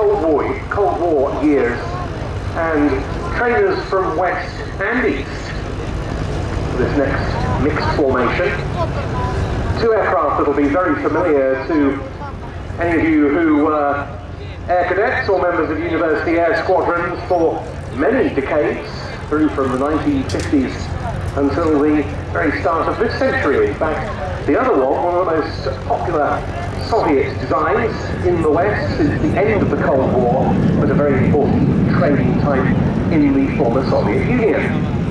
Cold War years, and trainers from west and east. This next mixed formation. Two aircraft that will be very familiar to any of you who were air cadets or members of university air squadrons for many decades, through from the 1950s until the very start of this century. In fact, the other one of the most popular Soviet designs in the West since the end of the Cold War, was a very important training type in the former Soviet Union.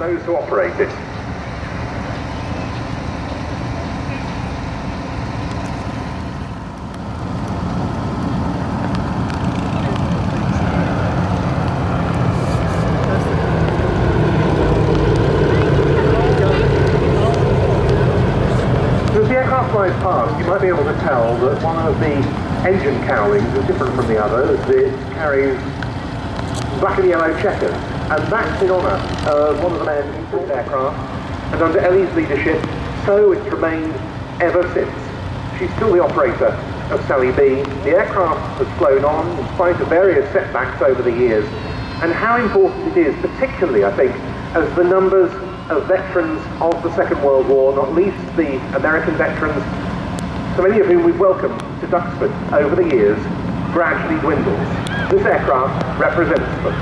those who operate it. As the aircraft flies past, you might be able to tell that one of the engine cowlings is different from the others. It carries black and yellow checkers, and that's in honour of one of the men who built the aircraft, and under Ellie's leadership, so it's remained ever since. She's still the operator of Sally B. The aircraft has flown on in spite of various setbacks over the years, and how important it is, particularly I think, as the numbers of veterans of the Second World War, not least the American veterans, so many of whom we've welcomed to Duxford over the years, gradually dwindles. This aircraft represents them.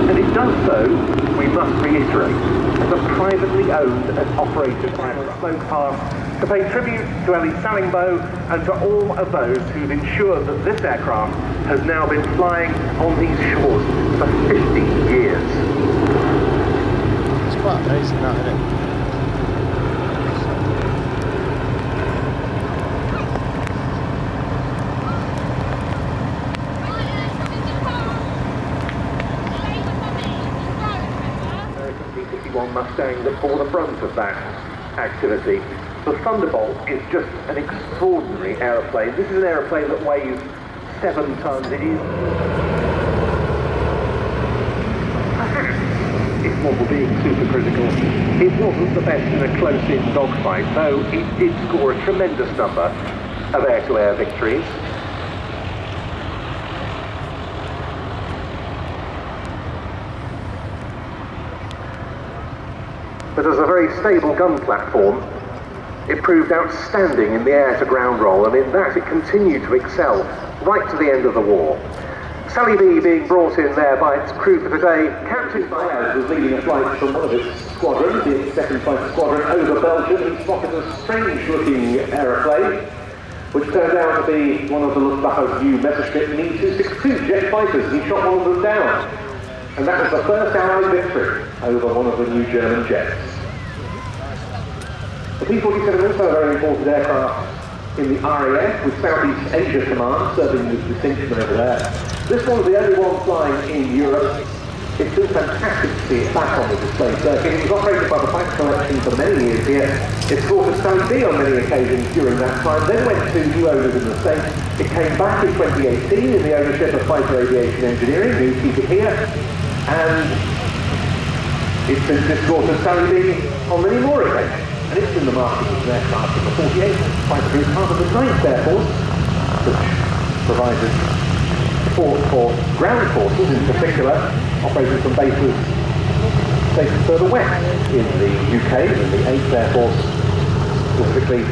And it does so, we must reiterate, as a privately owned and operated aircraft. Flown past to pay tribute to Ellie Sallingbow and to all of those who've ensured that this aircraft has now been flying on these shores for 50 years. It's quite amazing that, isn't it? American B17 Mustang that bore the brunt of that activity. The Thunderbolt is just an extraordinary aeroplane. This is an aeroplane that weighs 7 tons. It is, perhaps, if one were being supercritical, it wasn't the best in a close-in dogfight, though it did score a tremendous number of air-to-air victories. But as a very stable gun platform, it proved outstanding in the air-to-ground role, and in that it continued to excel right to the end of the war. Sally B being brought in there by its crew for today. Captain Baez was leading a flight from one of its squadrons, the second fighter squadron, over Belgium, and spotted a strange-looking aeroplane, which turned out to be one of the Luftwaffe's new Messerschmitt Me-262 jet fighters. He shot one of them down, and that was the first Allied victory over one of the new German jets. The P-47 also a very important aircraft in the RAF with Southeast Asia Command, serving with distinction over there. This one's the only one flying in Europe. It's still fantastic to see it back on the display circuit. It was operated by the Fighter Collection for many years here. It fought at Sally B on many occasions during that time, then went to new owners in the States. It came back in 2018 in the ownership of Fighter Aviation Engineering, who keep it here. And it's been discourse of Sally B on many more occasions. And it's in the market as an aircraft of the 48th Fighter Group, part of the 9th Air Force, which provided support for ground forces in particular, operating from bases further west in the UK, in the 8th Air Force, specifically